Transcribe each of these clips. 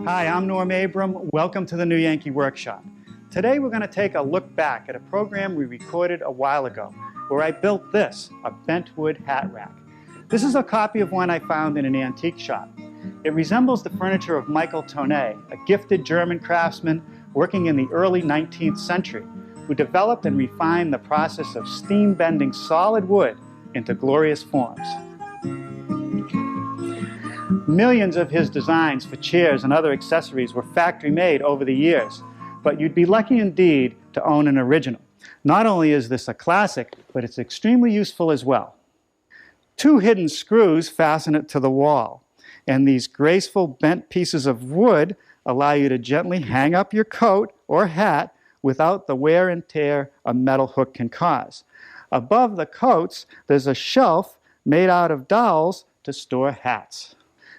Hi, I'm Norm Abram. Welcome to the New Yankee Workshop. Today we're going to take a look back at a program we recorded a while ago where I built this, a bent wood hat rack. This is a copy of one I found in an antique shop. It resembles the furniture of Michael Tonnet, a gifted German craftsman working in the early 19th century, who developed and refined the process of steam bending solid wood into glorious forms. Millions of his designs for chairs and other accessories were factory made over the years, but you'd be lucky indeed to own an original. Not only is this a classic, but it's extremely useful as well. Two hidden screws fasten it to the wall, and these graceful bent pieces of wood allow you to gently hang up your coat or hat without the wear and tear a metal hook can cause. Above the coats, there's a shelf made out of dowels to store hats.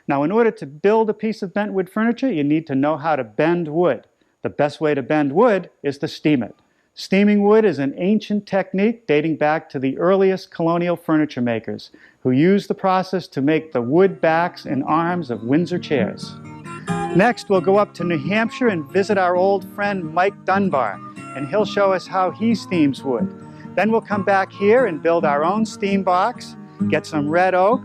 Now, in order to build a piece of bent wood furniture, you need to know how to bend wood. The best way to bend wood is to steam it. Steaming wood is an ancient technique dating back to the earliest colonial furniture makers, who used the process to make the wood backs and arms of Windsor chairs. Next, we'll go up to New Hampshire and visit our old friend Mike Dunbar, and he'll show us how he steams wood. Then we'll come back here and build our own steam box, get some red oak,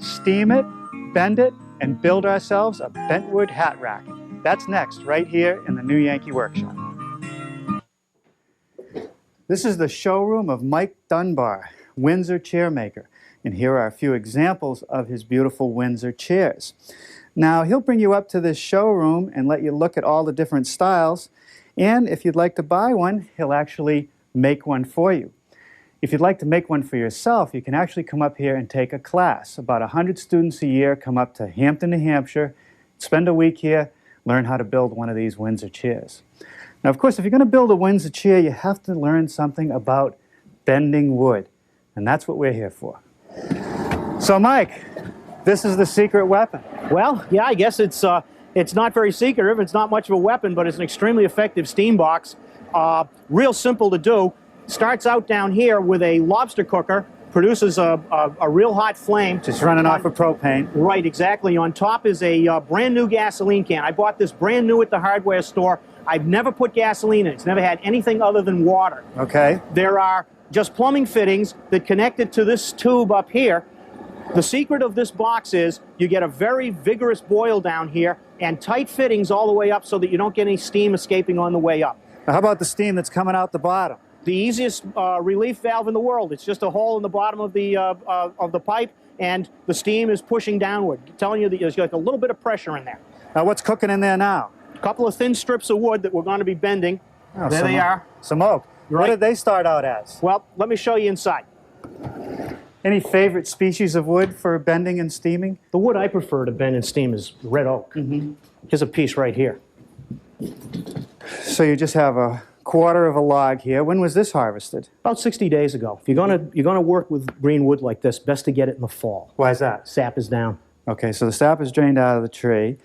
steam it, bend it, and build ourselves a bentwood hat rack. That's next, right here in the New Yankee Workshop. This is the showroom of Mike Dunbar, Windsor chair maker, and here are a few examples of his beautiful Windsor chairs. Now, he'll bring you up to this showroom and let you look at all the different styles, and if you'd like to buy one, he'll actually make one for you. If you'd like to make one for yourself, you can actually come up here and take a class. About 100 students a year come up to Hampton, New Hampshire, spend a week here, learn how to build one of these Windsor chairs. Now, of course, if you're going to build a Windsor chair, you have to learn something about bending wood, and that's what we're here for. So, Mike, this is the secret weapon. Well, yeah, I guess it's not very secretive. It's not much of a weapon, but it's an extremely effective steam box. Real simple to do. Starts out down here with a lobster cooker, produces a real hot flame. Just running off of propane. Right, exactly. On top is a brand new gasoline can. I bought this brand new at the hardware store. I've never put gasoline in it. It's never had anything other than water. Okay. There are just plumbing fittings that connect it to this tube up here. The secret of this box is you get a very vigorous boil down here and tight fittings all the way up so that you don't get any steam escaping on the way up. Now, how about the steam that's coming out the bottom? The easiest relief valve in the world. It's just a hole in the bottom of the pipe, and the steam is pushing downward, telling you that there's like a little bit of pressure in there. Now, what's cooking in there now? A couple of thin strips of wood that we're going to be bending. Oh, there they are. Some oak. Right. What did they start out as? Well, let me show you inside. Any favorite species of wood for bending and steaming? The wood I prefer to bend and steam is red oak. Mm-hmm. Here's a piece right here. So you just have a quarter of a log here. When was this harvested? About 60 days ago. If you're gonna work with green wood like this, best to get it in the fall. Why is that? Sap is down. Okay, so the sap is drained out of the tree.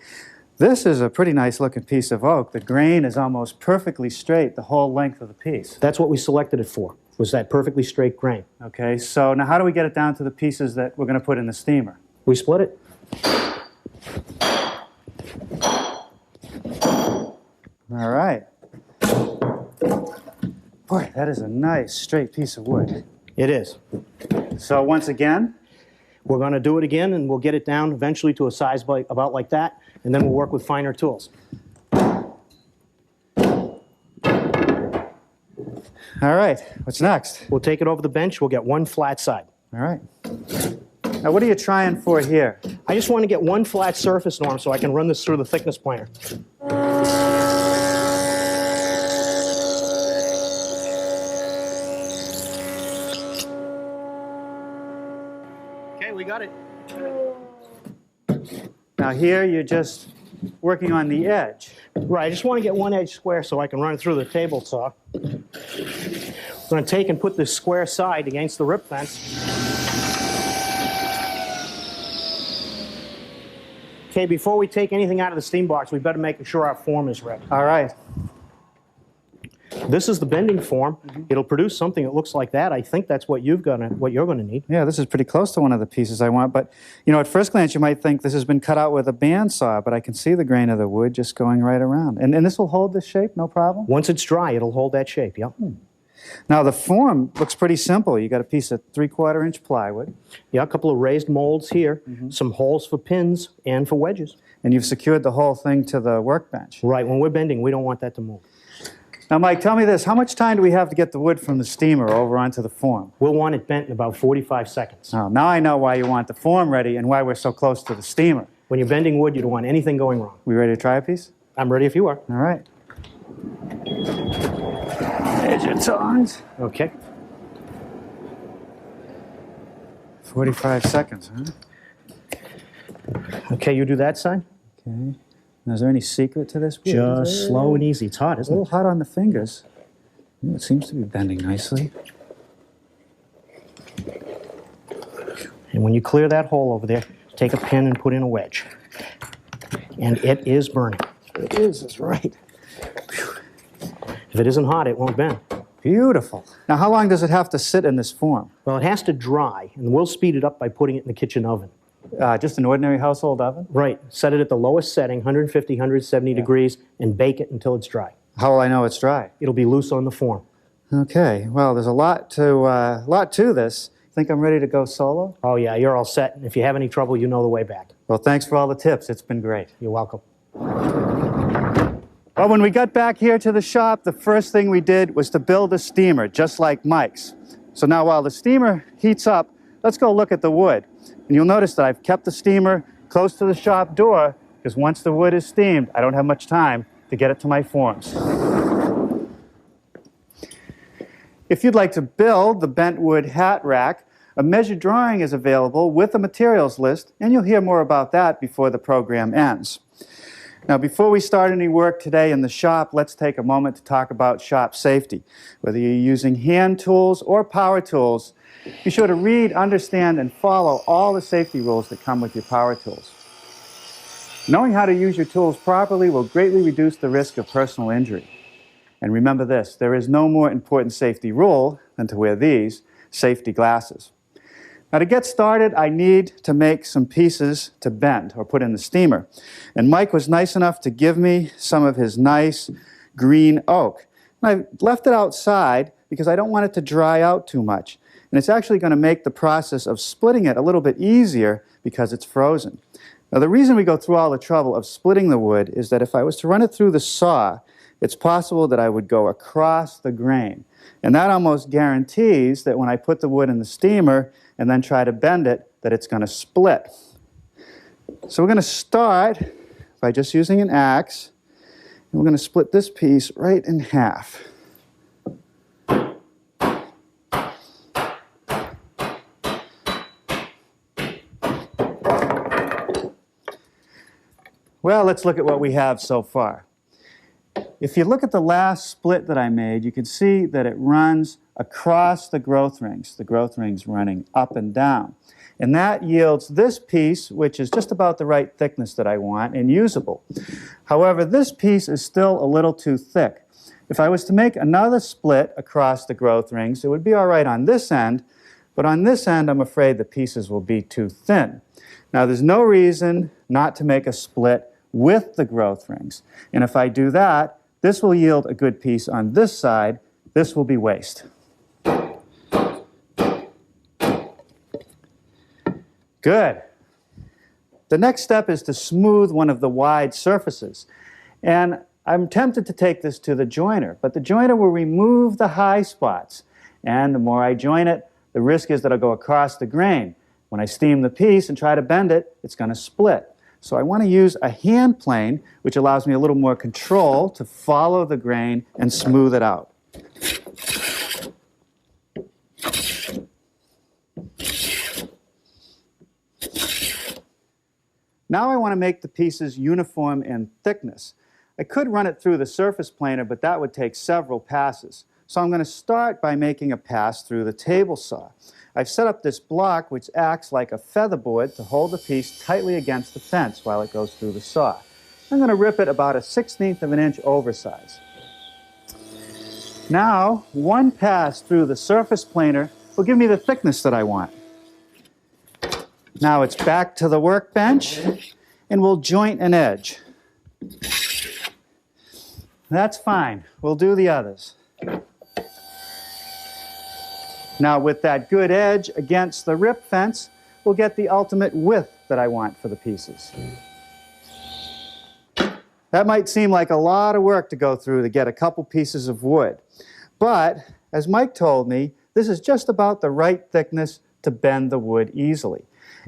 This is a pretty nice looking piece of oak. The grain is almost perfectly straight the whole length of the piece. That's what we selected it for, was that perfectly straight grain. Okay, so now how do we get it down to the pieces that we're going to put in the steamer? We split it. All right. Boy, that is a nice straight piece of wood. It is. So once again, we're going to do it again, and we'll get it down eventually to a size about like that, and then we'll work with finer tools. All right, what's next? We'll take it over the bench. We'll get one flat side. All right. Now, what are you trying for here? I just want to get one flat surface, Norm, so I can run this through the thickness planer. Okay, we got it. Now here you're just working on the edge. Right, I just want to get one edge square so I can run it through the table saw. I'm going to take and put this square side against the rip fence. Okay, before we take anything out of the steam box, we better make sure our form is ready. All right. This is the bending form. It'll produce something that looks like that. I think that's what you're gonna need. Yeah, this is pretty close to one of the pieces I want, but you know, at first glance you might think this has been cut out with a bandsaw, but I can see the grain of the wood just going right around. And this will hold this shape, no problem? Once it's dry, it'll hold that shape, yeah. Now the form looks pretty simple. You got a piece of 3/4 inch plywood. Yeah, a couple of raised molds here, some holes for pins and for wedges. And you've secured the whole thing to the workbench. Right, when we're bending, we don't want that to move. Now, Mike, tell me this. How much time do we have to get the wood from the steamer over onto the form? We'll want it bent in about 45 seconds. Oh, now I know why you want the form ready and why we're so close to the steamer. When you're bending wood, you don't want anything going wrong. We ready to try a piece? I'm ready if you are. All right. There's your tongs. Okay. 45 seconds, huh? Okay, you do that side. Okay. Now, is there any secret to this? Just slow and easy. It's hot, A isn't little it? hot on the fingers. It seems to be bending nicely. And when you clear that hole over there, take a pin and put in a wedge. And it is burning. It is, that's right. If it isn't hot, it won't bend. Beautiful. Now, how long does it have to sit in this form? Well, it has to dry, and we'll speed it up by putting it in the kitchen oven. Just an ordinary household oven? Right. Set it at the lowest setting, 150, 170 degrees, and bake it until it's dry. How will I know it's dry? It'll be loose on the form. Okay. Well, there's a lot to this. Think I'm ready to go solo? Oh, yeah, you're all set. And if you have any trouble, you know the way back. Well, thanks for all the tips. It's been great. You're welcome. Well, when we got back here to the shop, the first thing we did was to build a steamer, just like Mike's. So now while the steamer heats up, let's go look at the wood. And you'll notice that I've kept the steamer close to the shop door, because once the wood is steamed, I don't have much time to get it to my forms. If you'd like to build the bent wood hat rack, a measured drawing is available with a materials list, and you'll hear more about that before the program ends. Now, before we start any work today in the shop, let's take a moment to talk about shop safety. Whether you're using hand tools or power tools, be sure to read, understand, and follow all the safety rules that come with your power tools. Knowing how to use your tools properly will greatly reduce the risk of personal injury. And remember this, there is no more important safety rule than to wear these safety glasses. Now, to get started, I need to make some pieces to bend or put in the steamer. And Mike was nice enough to give me some of his nice green oak. And I left it outside because I don't want it to dry out too much. And it's actually going to make the process of splitting it a little bit easier because it's frozen. Now, the reason we go through all the trouble of splitting the wood is that if I was to run it through the saw, it's possible that I would go across the grain. And that almost guarantees that when I put the wood in the steamer and then try to bend it, that it's going to split. So we're going to start by just using an axe, and we're going to split this piece right in half. Well, let's look at what we have so far. If you look at the last split that I made, you can see that it runs across the growth rings running up and down. And that yields this piece, which is just about the right thickness that I want and usable. However, this piece is still a little too thick. If I was to make another split across the growth rings, it would be all right on this end, but on this end, I'm afraid the pieces will be too thin. Now, there's no reason not to make a split with the growth rings. And if I do that, this will yield a good piece on this side. This will be waste. Good. The next step is to smooth one of the wide surfaces. And I'm tempted to take this to the joiner, but the joiner will remove the high spots. And the more I join it, the risk is that I'll go across the grain. When I steam the piece and try to bend it, it's going to split. So I want to use a hand plane, which allows me a little more control to follow the grain and smooth it out. Now I want to make the pieces uniform in thickness. I could run it through the surface planer, but that would take several passes. So I'm going to start by making a pass through the table saw. I've set up this block which acts like a featherboard to hold the piece tightly against the fence while it goes through the saw. I'm going to rip it about a 1/16 of an inch oversize. Now, one pass through the surface planer will give me the thickness that I want. Now it's back to the workbench, and we'll joint an edge. That's fine. We'll do the others. Now with that good edge against the rip fence, we'll get the ultimate width that I want for the pieces. That might seem like a lot of work to go through to get a couple pieces of wood. But, as Mike told me, this is just about the right thickness to bend the wood easily.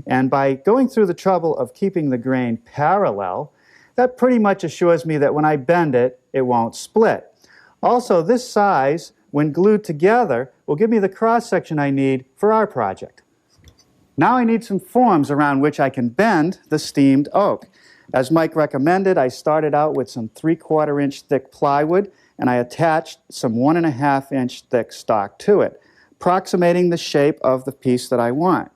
And by going through the trouble of keeping the grain parallel, that pretty much assures me that when I bend it, it won't split. Also, this size, when glued together, will give me the cross-section I need for our project. Now I need some forms around which I can bend the steamed oak. As Mike recommended, I started out with some 3/4 inch thick plywood, and I attached some 1.5 inch thick stock to it, approximating the shape of the piece that I want.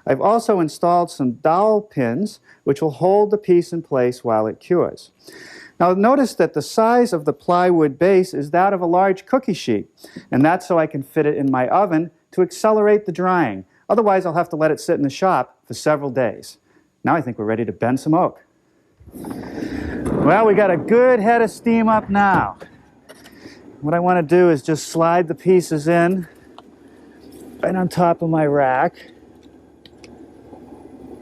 I've also installed some dowel pins, which will hold the piece in place while it cures. Now notice that the size of the plywood base is that of a large cookie sheet, and that's so I can fit it in my oven to accelerate the drying. Otherwise, I'll have to let it sit in the shop for several days. Now I think we're ready to bend some oak. Well, we got a good head of steam up now. What I want to do is just slide the pieces in right on top of my rack.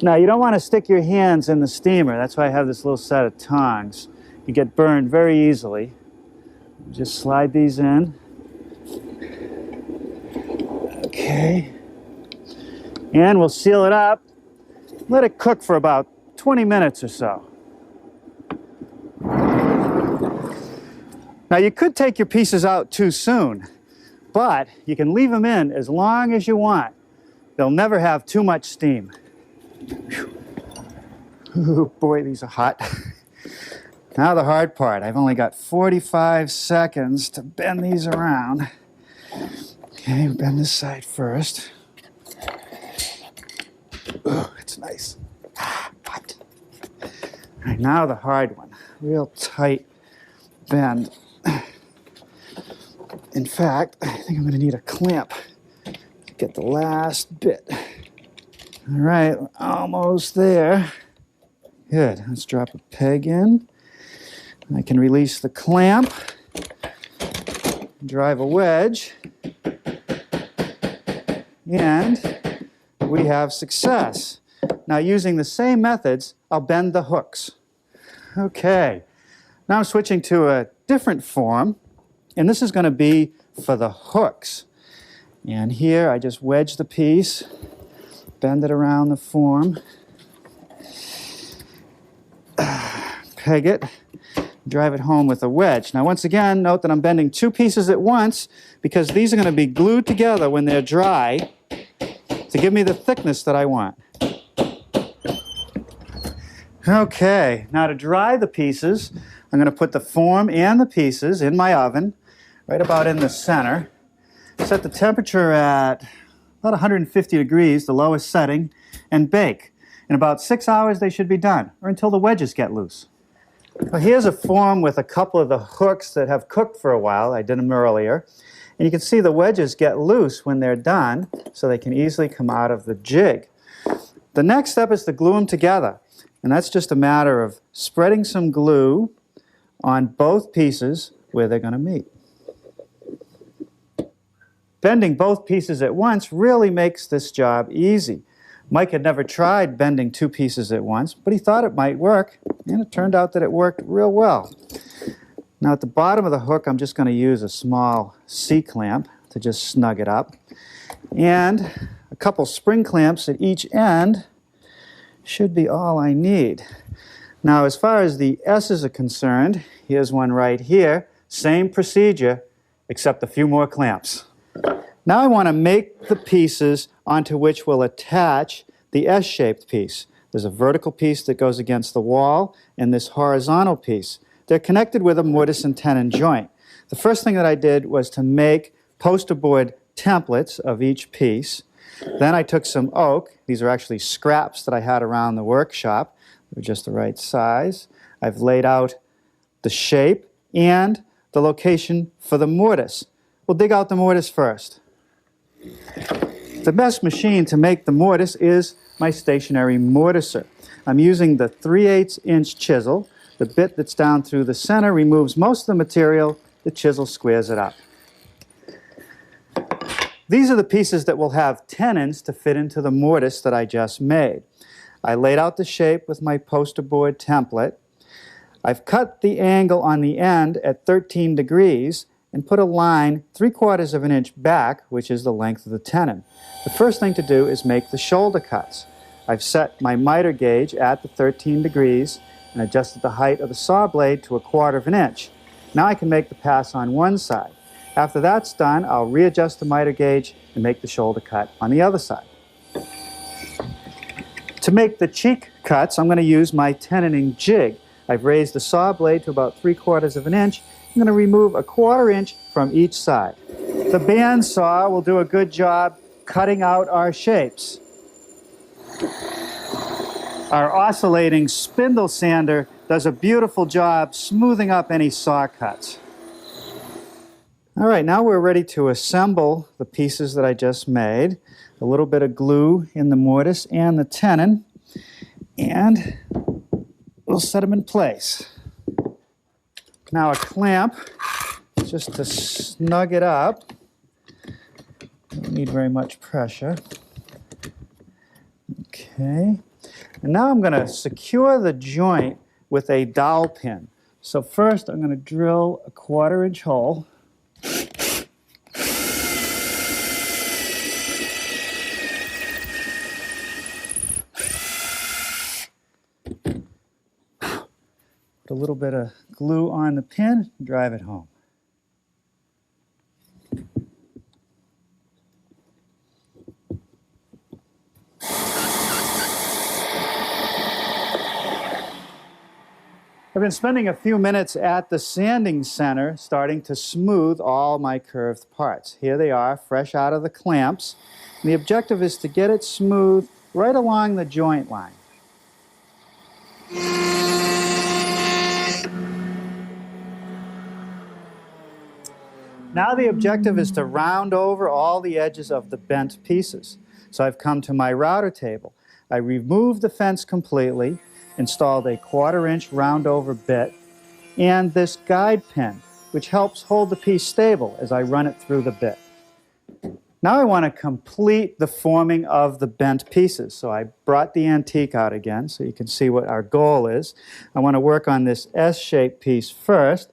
Now, you don't want to stick your hands in the steamer. That's why I have this little set of tongs. You get burned very easily. Just slide these in. Okay. And we'll seal it up. Let it cook for about 20 minutes or so. Now, you could take your pieces out too soon, but you can leave them in as long as you want. They'll never have too much steam. Ooh, boy, these are hot. Now the hard part. I've only got 45 seconds to bend these around. Okay, bend this side first. Ooh, it's nice. Hot. All right, now the hard one. Real tight bend. In fact, I think I'm going to need a clamp to get the last bit. All right, almost there. Good, let's drop a peg in. I can release the clamp, drive a wedge, and we have success. Now, using the same methods, I'll bend the hooks. Okay, now I'm switching to a different form, and this is going to be for the hooks. And here I just wedge the piece, bend it around the form, peg it, drive it home with a wedge. Now once again, note that I'm bending two pieces at once because these are going to be glued together when they're dry to give me the thickness that I want. Okay, now to dry the pieces, I'm going to put the form and the pieces in my oven, right about in the center. Set the temperature at about 150 degrees, the lowest setting, and bake. In about 6 hours they should be done, or until the wedges get loose. Well, here's a form with a couple of the hooks that have cooked for a while. I did them earlier. And you can see the wedges get loose when they're done, so they can easily come out of the jig. The next step is to glue them together. And that's just a matter of spreading some glue on both pieces where they're going to meet. Bending both pieces at once really makes this job easy. Mike had never tried bending two pieces at once, but he thought it might work, and it turned out that it worked real well. Now at the bottom of the hook, I'm just going to use a small C-clamp to just snug it up, and a couple spring clamps at each end should be all I need. Now as far as the S's are concerned, here's one right here, same procedure, except a few more clamps. Now I want to make the pieces onto which we'll attach the S-shaped piece. There's a vertical piece that goes against the wall and this horizontal piece. They're connected with a mortise and tenon joint. The first thing that I did was to make poster board templates of each piece. Then I took some oak. These are actually scraps that I had around the workshop. They're just the right size. I've laid out the shape and the location for the mortise. We'll dig out the mortise first. The best machine to make the mortise is my stationary mortiser. I'm using the 3/8" chisel. The bit that's down through the center removes most of the material. The chisel squares it up. These are the pieces that will have tenons to fit into the mortise that I just made. I laid out the shape with my poster board template. I've cut the angle on the end at 13 degrees and put a line 3/4 of an inch back, which is the length of the tenon. The first thing to do is make the shoulder cuts. I've set my miter gauge at the 13 degrees and adjusted the height of the saw blade to 1/4 of an inch. Now I can make the pass on one side. After that's done, I'll readjust the miter gauge and make the shoulder cut on the other side. To make the cheek cuts, I'm going to use my tenoning jig. I've raised the saw blade to about 3/4 of an inch. I'm going to remove 1/4 inch from each side. The bandsaw will do a good job cutting out our shapes. Our oscillating spindle sander does a beautiful job smoothing up any saw cuts. All right, now we're ready to assemble the pieces that I just made. A little bit of glue in the mortise and the tenon, and we'll set them in place. Now a clamp, just to snug it up. Don't need very much pressure. Okay. And now I'm going to secure the joint with a dowel pin. So first I'm going to drill a 1/4 inch hole. Put a little bit of glue on the pin and drive it home. I've been spending a few minutes at the sanding center starting to smooth all my curved parts. Here they are, fresh out of the clamps. And the objective is to get it smooth right along the joint line. Now the objective is to round over all the edges of the bent pieces. So I've come to my router table. I removed the fence completely, installed a 1/4 inch round over bit, and this guide pin, which helps hold the piece stable as I run it through the bit. Now I want to complete the forming of the bent pieces. So I brought the antique out again so you can see what our goal is. I want to work on this S-shaped piece first.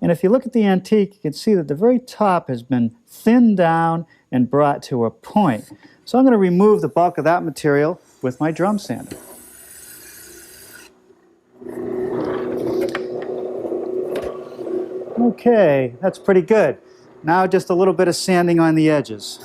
And if you look at the antique, you can see that the very top has been thinned down and brought to a point. So I'm going to remove the bulk of that material with my drum sander. Okay, that's pretty good. Now just a little bit of sanding on the edges.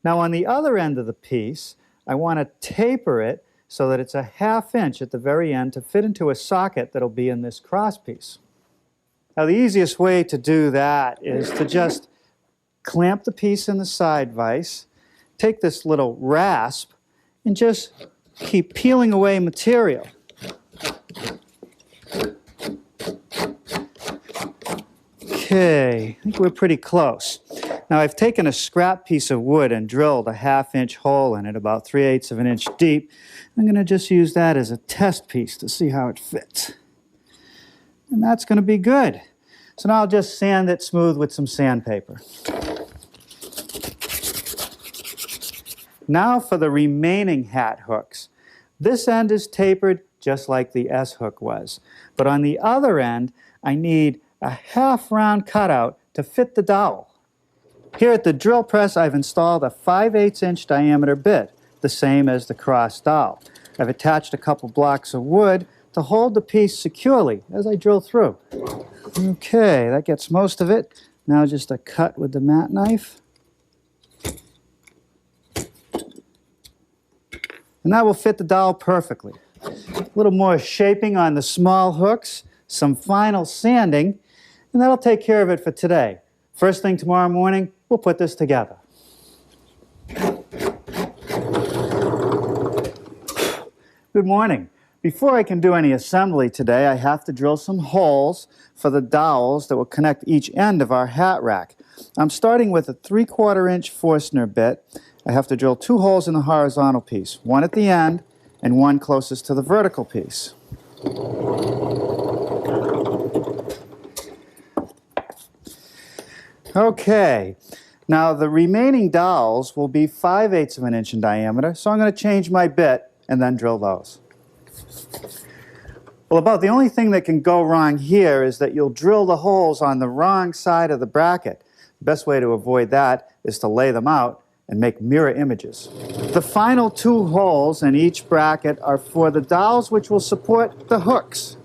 Now on the other end of the piece, I want to taper it so that it's a 1/2 inch at the very end to fit into a socket that'll be in this cross piece. Now the easiest way to do that is to just clamp the piece in the side vise, take this little rasp, and just keep peeling away material. Okay, I think we're pretty close. Now I've taken a scrap piece of wood and drilled a 1/2 inch hole in it, about 3/8 of an inch deep. I'm going to just use that as a test piece to see how it fits. And that's going to be good. So now I'll just sand it smooth with some sandpaper. Now for the remaining hat hooks. This end is tapered just like the S hook was. But on the other end, I need a 1/2 round cutout to fit the dowel. Here at the drill press, I've installed a 5/8 inch diameter bit, the same as the cross dowel. I've attached a couple blocks of wood to hold the piece securely as I drill through. Okay, that gets most of it. Now just a cut with the mat knife. And that will fit the dowel perfectly. A little more shaping on the small hooks, some final sanding, and that'll take care of it for today. First thing tomorrow morning, we'll put this together. Good morning. Before I can do any assembly today, I have to drill some holes for the dowels that will connect each end of our hat rack. I'm starting with a 3/4 inch Forstner bit. I have to drill 2 holes in the horizontal piece, one at the end and one closest to the vertical piece. Okay, now the remaining dowels will be 5/8 of an inch in diameter, so I'm going to change my bit and then drill those. Well, about the only thing that can go wrong here is that you'll drill the holes on the wrong side of the bracket. The best way to avoid that is to lay them out and make mirror images. The final 2 holes in each bracket are for the dowels which will support the hooks.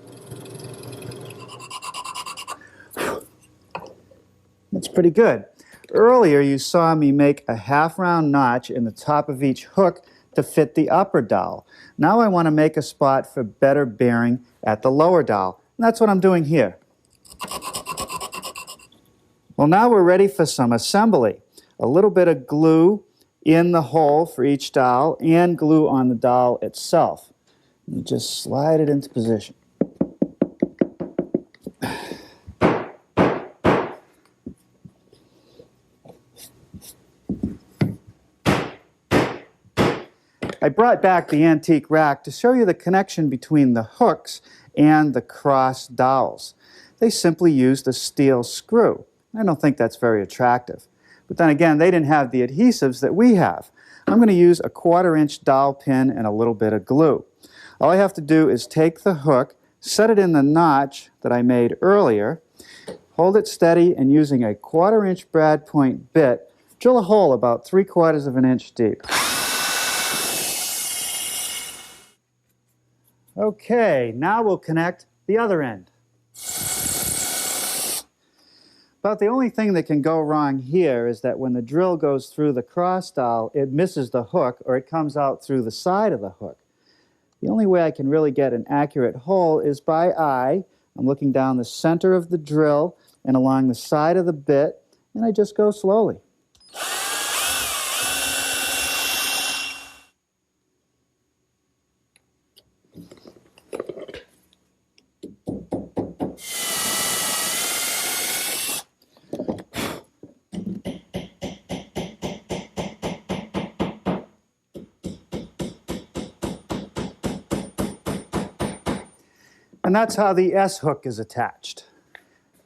That's pretty good. Earlier you saw me make a half-round notch in the top of each hook to fit the upper dowel. Now I want to make a spot for better bearing at the lower dowel. And that's what I'm doing here. Well, now we're ready for some assembly. A little bit of glue in the hole for each dowel and glue on the dowel itself. You just slide it into position. I brought back the antique rack to show you the connection between the hooks and the cross dowels. They simply used a steel screw. I don't think that's very attractive. But then again, they didn't have the adhesives that we have. I'm going to use a 1/4 inch dowel pin and a little bit of glue. All I have to do is take the hook, set it in the notch that I made earlier, hold it steady, and using a 1/4 inch brad point bit, drill a hole about 3/4 of an inch deep. Okay, now we'll connect the other end. About the only thing that can go wrong here is that when the drill goes through the cross dowel, it misses the hook or it comes out through the side of the hook. The only way I can really get an accurate hole is by eye. I'm looking down the center of the drill and along the side of the bit, and I just go slowly. And that's how the S-hook is attached.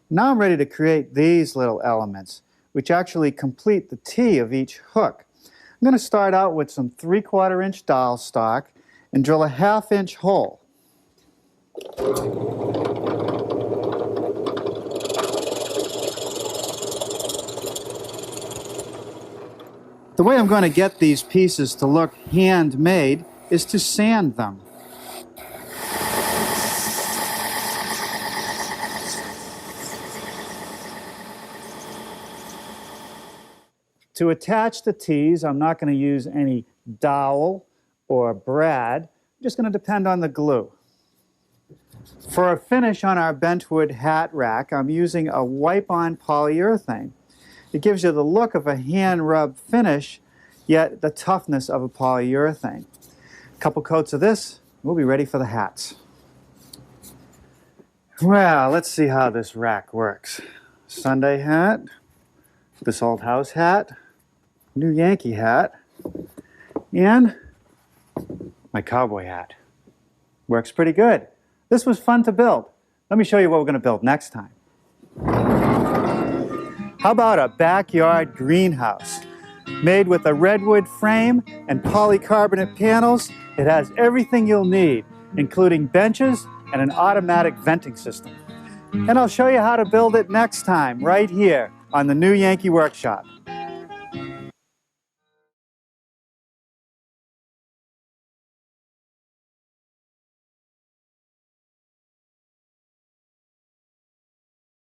Now I'm ready to create these little elements, which actually complete the T of each hook. I'm going to start out with some 3/4 inch dowel stock and drill a 1/2 inch hole. The way I'm going to get these pieces to look handmade is to sand them. To attach the T's, I'm not going to use any dowel or brad. I'm just going to depend on the glue. For a finish on our bentwood hat rack, I'm using a wipe-on polyurethane. It gives you the look of a hand-rub finish, yet the toughness of a polyurethane. A couple coats of this, we'll be ready for the hats. Well, let's see how this rack works. Sunday hat, this old house hat, new Yankee hat, and my cowboy hat. Works pretty good. This was fun to build. Let me show you what we're going to build next time. How about a backyard greenhouse? Made with a redwood frame and polycarbonate panels, it has everything you'll need, including benches and an automatic venting system. And I'll show you how to build it next time, right here on the New Yankee Workshop.